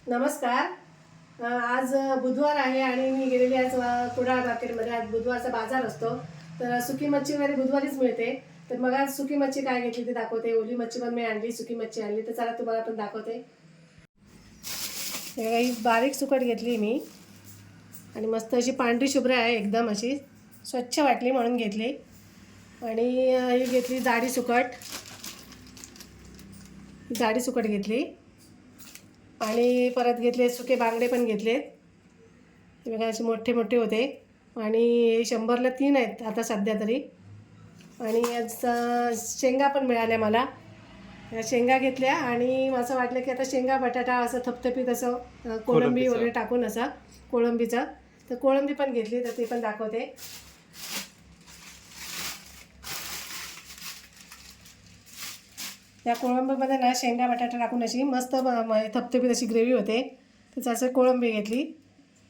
नमस्कार. आज बुधवार आहे आणि मी गेलेली आज कुडाळ मार्केटमध्ये. आज बुधवारचा बाजार असतो, तर सुकी मच्छी वगैरे बुधवारीच मिळते. तर मग आज सुकी मच्छी काय घेतली ते दाखवते. ओली मच्छी पण मी आणली, सुकी मच्छी आणली, तर चला तुम्हाला पण दाखवते. ही बारीक सुकट घेतली मी आणि मस्त अशी पांढरी शुभ्र आहे, एकदम अशी स्वच्छ वाटली म्हणून घेतली. आणि ही घेतली जाडी सुकट घेतली आणि परत घेतले सुके बांगडे पण घेतलेत. ते बघा असे मोठे मोठे होते आणि 100ला 3 आहेत आता सध्या तरी. आणि शेंगा पण मिळाल्या मला. या शेंगा घेतल्या आणि असं वाटलं की आता शेंगा बटाटा असं थपथपीत असं कोळंबी वगैरे टाकून असं कोळंबीचं, तर कोळंबी पण घेतली, तर ते पण दाखवते. त्या कोळंबीमध्ये ना शेंगा बटाटा टाकून अशी मस्त थपथपीत अशी ग्रेव्ही होते. त्याचं असं कोळंबी घेतली.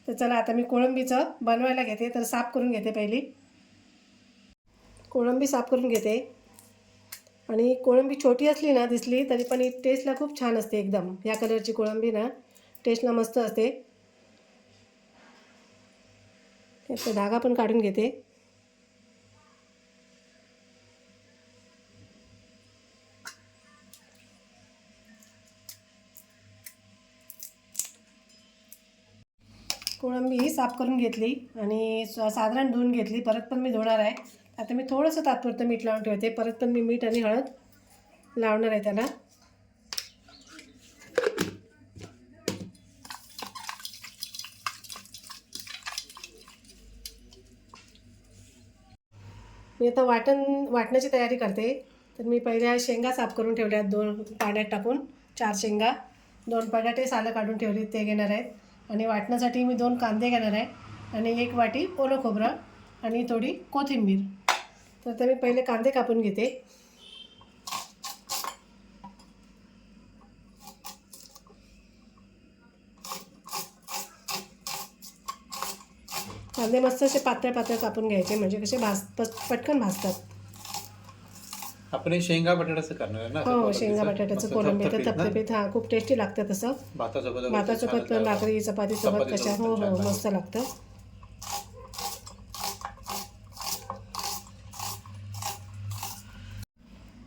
तर चला आता मी कोळंबीचं बनवायला घेते. तर साफ करून घेते. पहिली कोळंबी साफ करून घेते. आणि कोळंबी छोटी असली ना दिसली तरी पण ही टेस्टला खूप छान असते. एकदम या कलरची कोळंबी ना टेस्टला मस्त असते. त्याचा धागा पण काढून घेते. कोळंबी साफ करून घेतली आणि साधारण धुवून घेतली. परत पण मी धुणार आहे. आता मी थोडंसं तात्पुरतं मीठ लावून ठेवते. परत पण मी मीठ आणि हळद लावणार आहे त्याला. मी आता वाटण्याची तयारी करते. तर मी पहिल्या शेंगा साफ करून ठेवल्यात 2 पाण्यात टाकून. 4 शेंगा, 2 बटाटे सालं काढून ठेवली ते घेणार आहेत. आणि वाटण्यासाठी मी 2 कांदे घेणार आहे आणि 1 वाटी ओलं खोबरं आणि थोडी कोथिंबीर. तर ते मी पहिले कांदे कापून घेते. कांदे मस्त असे पातळ पातळ कापून घ्यायचे, म्हणजे कसे पटकन भाजतात. आपण शेंगा बटाट्याचं करणार आहे ना? हो, शेंगा बटाट्याचं कोळंबी तर थपथपीत. हां, खूप टेस्टी लागतं तसं. भातासोबत पण, भाकरी चपातीसोबत कशा. हो हो, मस्त लागतं.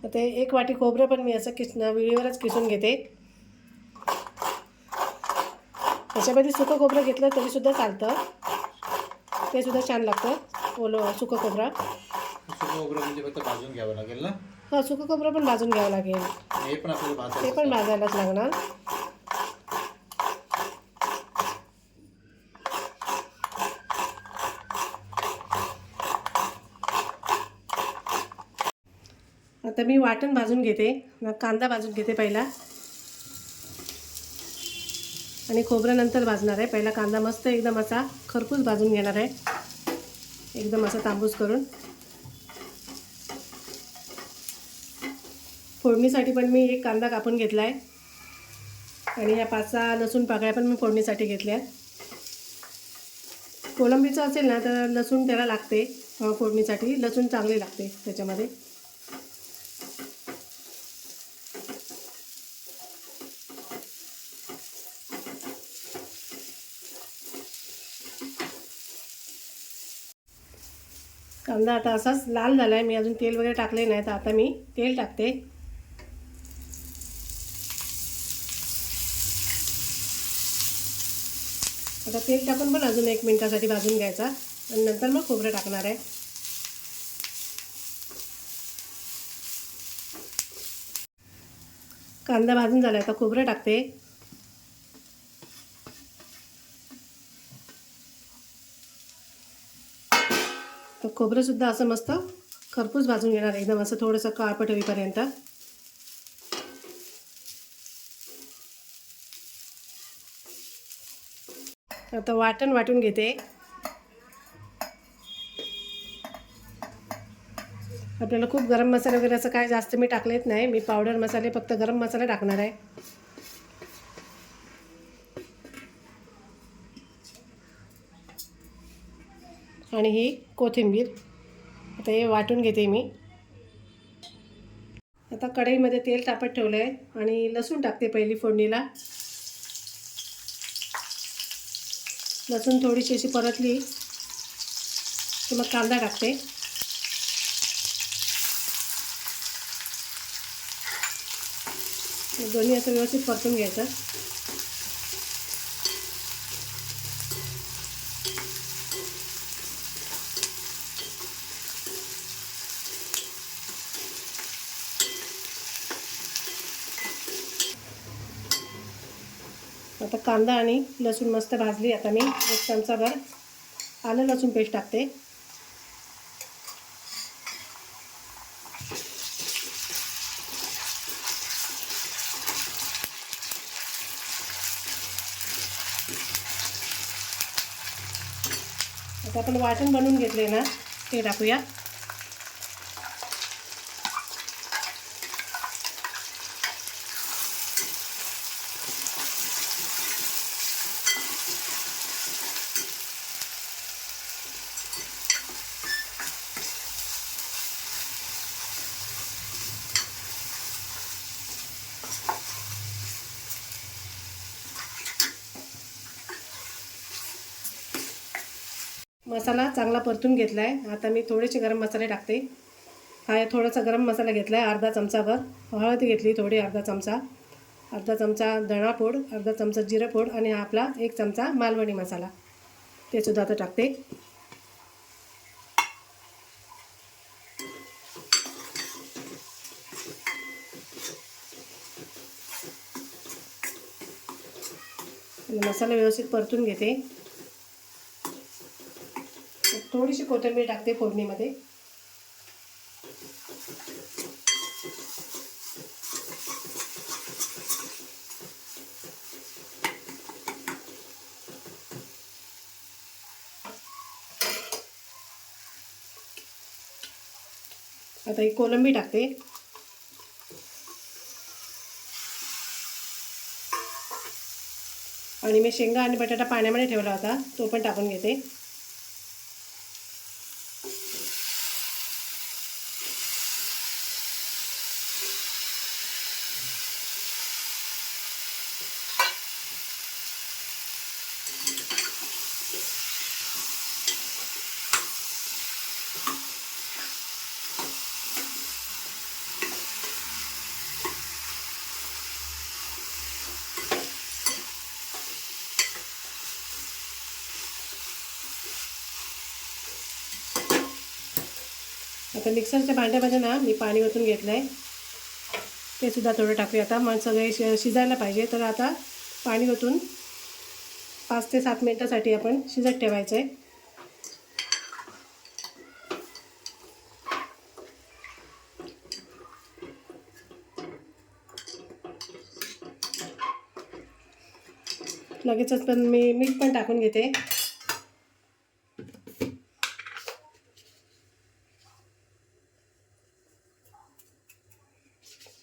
आता 1 वाटी खोबरं पण मी असं विळीवरच किसून घेते. त्याच्यामध्ये सुकं खोबरं घेतलं तरीसुद्धा चालतं, ते सुद्धा छान लागतं. ओलं सुकं खोबरं. सुकं खोबरं म्हणजे फक्त भाजून घ्यावं लागेल ना? हां, सुकं खोबरं पण भाजून घ्यावं लागेल. हे पण आपल्याला ते पण भाजायलाच लागणार. आता मी वाटण भाजून घेते. कांदा भाजून घेते पहिला आणि खोबरं नंतर भाजणार आहे. पहिला कांदा मस्त एकदम असा खरपूस भाजून घेणार आहे, एकदम असा तांबूस करून. फोडणीसाठी पण मी 1 कांदा कापून घेतला आहे आणि या 5-6 लसूण पाकळ्या पण मी फोडणीसाठी घेतल्या. कोळंबीचं असेल ना तर लसूण त्याला लागते फोडणीसाठी. लसूण चांगली लागते त्याच्यामध्ये. कांदा आता असाच लाल झाला आहे. मी अजून तेल वगैरे टाकले नाही, तर आता मी तेल टाकते. आता तेल टाकून पण अजून 1 मिनिटासाठी भाजून घ्यायचा आणि नंतर मग खोबरं टाकणार आहे. कांदा भाजून झाला, आता खोबरं टाकते. तर खोबरंसुद्धा असं मस्त खरपूस भाजून घेणार, एकदम असं थोडंसं काळपट होईपर्यंत. आता वाटण वाटून घेते. आपल्याला खूप गरम मसाला वगैरे असं काय जास्त मी टाकलेत नाही. मी पावडर मसाले, फक्त गरम मसाला टाकणार आहे. आणि ही कोथिंबीर. आता हे वाटून घेते मी. आता कढईमध्ये तेल तापत ठेवलं आहे आणि लसूण टाकते पहिली फोडणीला. लसूण थोडीशी अशी परतली की मग कांदा टाकते. दोन्ही असं व्यवस्थित परतून घ्यायचं. आता कांदा आणि लसूण मस्त भाजली. आता मी 1 चमचाभर आलं लसूण पेस्ट टाकते. आता आपण वाटण बनवून घेतले ना ते टाकूया. मसाला चांगला परतून घेतला आहे. आता मी थोडेसे गरम मसाले टाकते. हा थोडासा गरम मसाला घेतला आहे, अर्धा चमचाभर. हळद घेतली थोडी, अर्धा चमचा धणापूड, अर्धा चमचा जिरेपूड आणि हा आपला 1 चमचा मालवणी मसाला, ते सुद्धा आता टाकते. मसाला व्यवस्थित परतून घेते. थोडीशी कोथिंबीर टाकते फोडणीमध्ये. आता ही कोलंबी टाकते. आणि मी शेंगा आणि बटाटा पाण्यामध्ये ठेवला होता, तो पण टाकून घेते. आता मिक्सरच्या भांड्यामध्ये ना मी पाणी ओतून घेतलं आहे, ते सुद्धा थोडं टाकूया. आता मग सगळे शिजायला पाहिजे, तर आता पाणी ओतून 5 ते 7 मिनिटासाठी आपण शिजत ठेवायचं आहे. लगेचच पण मी मीठ पण टाकून घेते.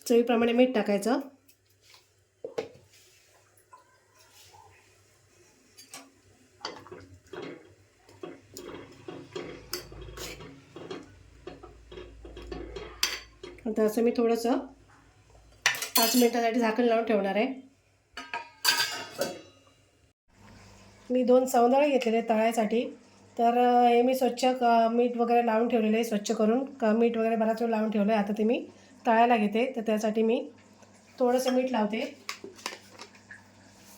चवीप्रमाणे मीठ टाकायचं. आता असं मी थोडंसं 5 मिनिटासाठी झाकण लावून ठेवणार आहे. मी 2 सवंगळे घेतलेले तळायसाठी. तर हे मी स्वच्छ मीठ वगैरे लावून ठेवलेलं आहे, स्वच्छ करून मीठ वगैरे बराच वेळ लावून ठेवलं आहे. आता ते मी तळायला घेते. तर त्यासाठी मी थोडंसं मीठ लावते.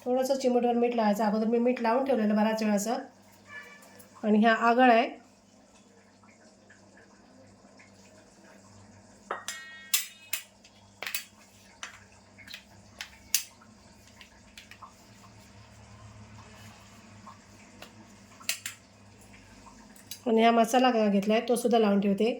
थोडंसं चिमूटभर मीठ लावायचं. अगोदर मी मीठ लावून ठेवलेलं बराच वेळ असं. आणि हा आगळ आहे. आणि हा मसाला घेतला आहे, तो सुद्धा लावून ठेवते.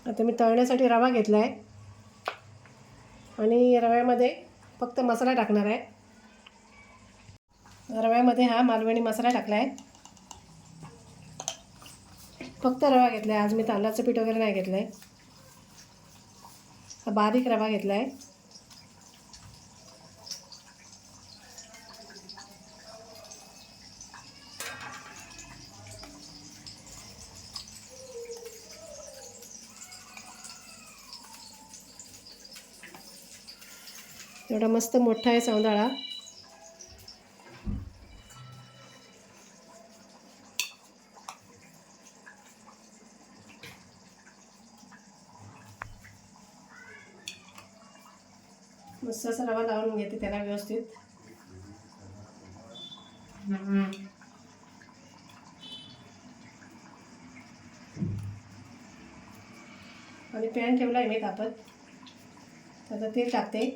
आता मी तळण्यासाठी रवा घेतला आहे आणि रव्यामध्ये फक्त मसाला टाकणार आहे. रव्यामध्ये हा मालवणी मसाला टाकला आहे. फक्त रवा घेतला आहे, आज मी तांदळाचं पीठ वगैरे नाही घेतलं आहे. हा बारीक रवा घेतला आहे. एवढा मस्त मोठा आहे सौंदाळा. मस्त असा रवा लावून घेते त्याला व्यवस्थित. आणि पॅन ठेवला आहे मी तापत. आता तेल टाकते.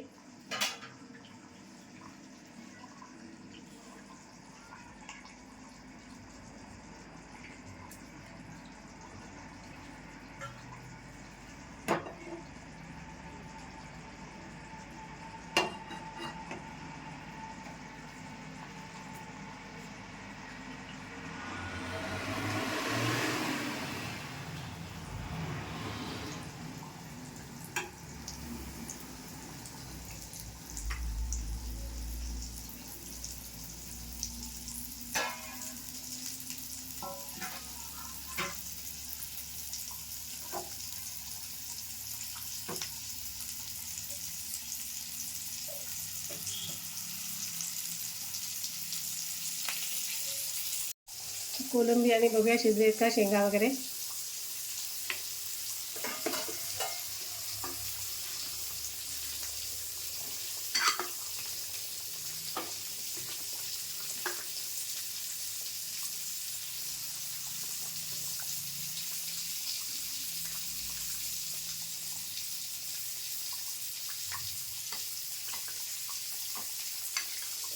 कोलंबी आणि बघूया शिजलेत का शेंगा वगैरे.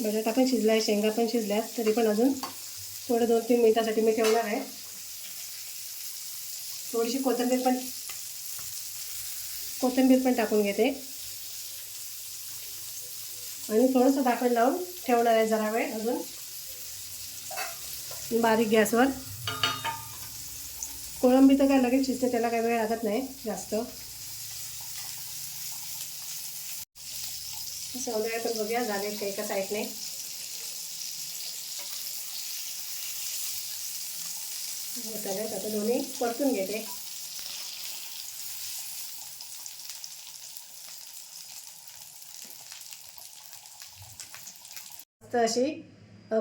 बटाटा पण शिजला आहे, शेंगा पण शिजल्यात. तरी पण अजून थोडं 2-3 मिनिटासाठी मी ठेवणार आहे. थोडीशी कोथिंबीर पण टाकून घेते आणि थोडंसं झाकण लावून ठेवणार आहे जरा वेळ अजून बारीक गॅसवर. कोळंबी तर काय लगेच शिजते, त्याला काही वेळ लागत नाही जास्त. सौंदर्य पण बघूया झाले काही एका साईडने. आता दोन्ही परतून घेते. मस्त अशी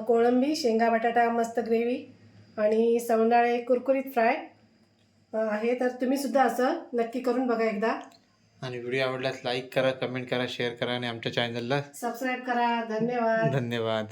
कोळंबी शेंगा बटाटा मस्त ग्रेव्ही आणि सौंदाळे कुरकुरीत फ्राय आहे. तर तुम्ही सुद्धा असं नक्की करून बघा एकदा. आणि व्हिडिओ आवडल्यास लाईक करा, कमेंट करा, शेअर करा आणि आमच्या चॅनलला सबस्क्राईब करा. धन्यवाद. धन्यवाद.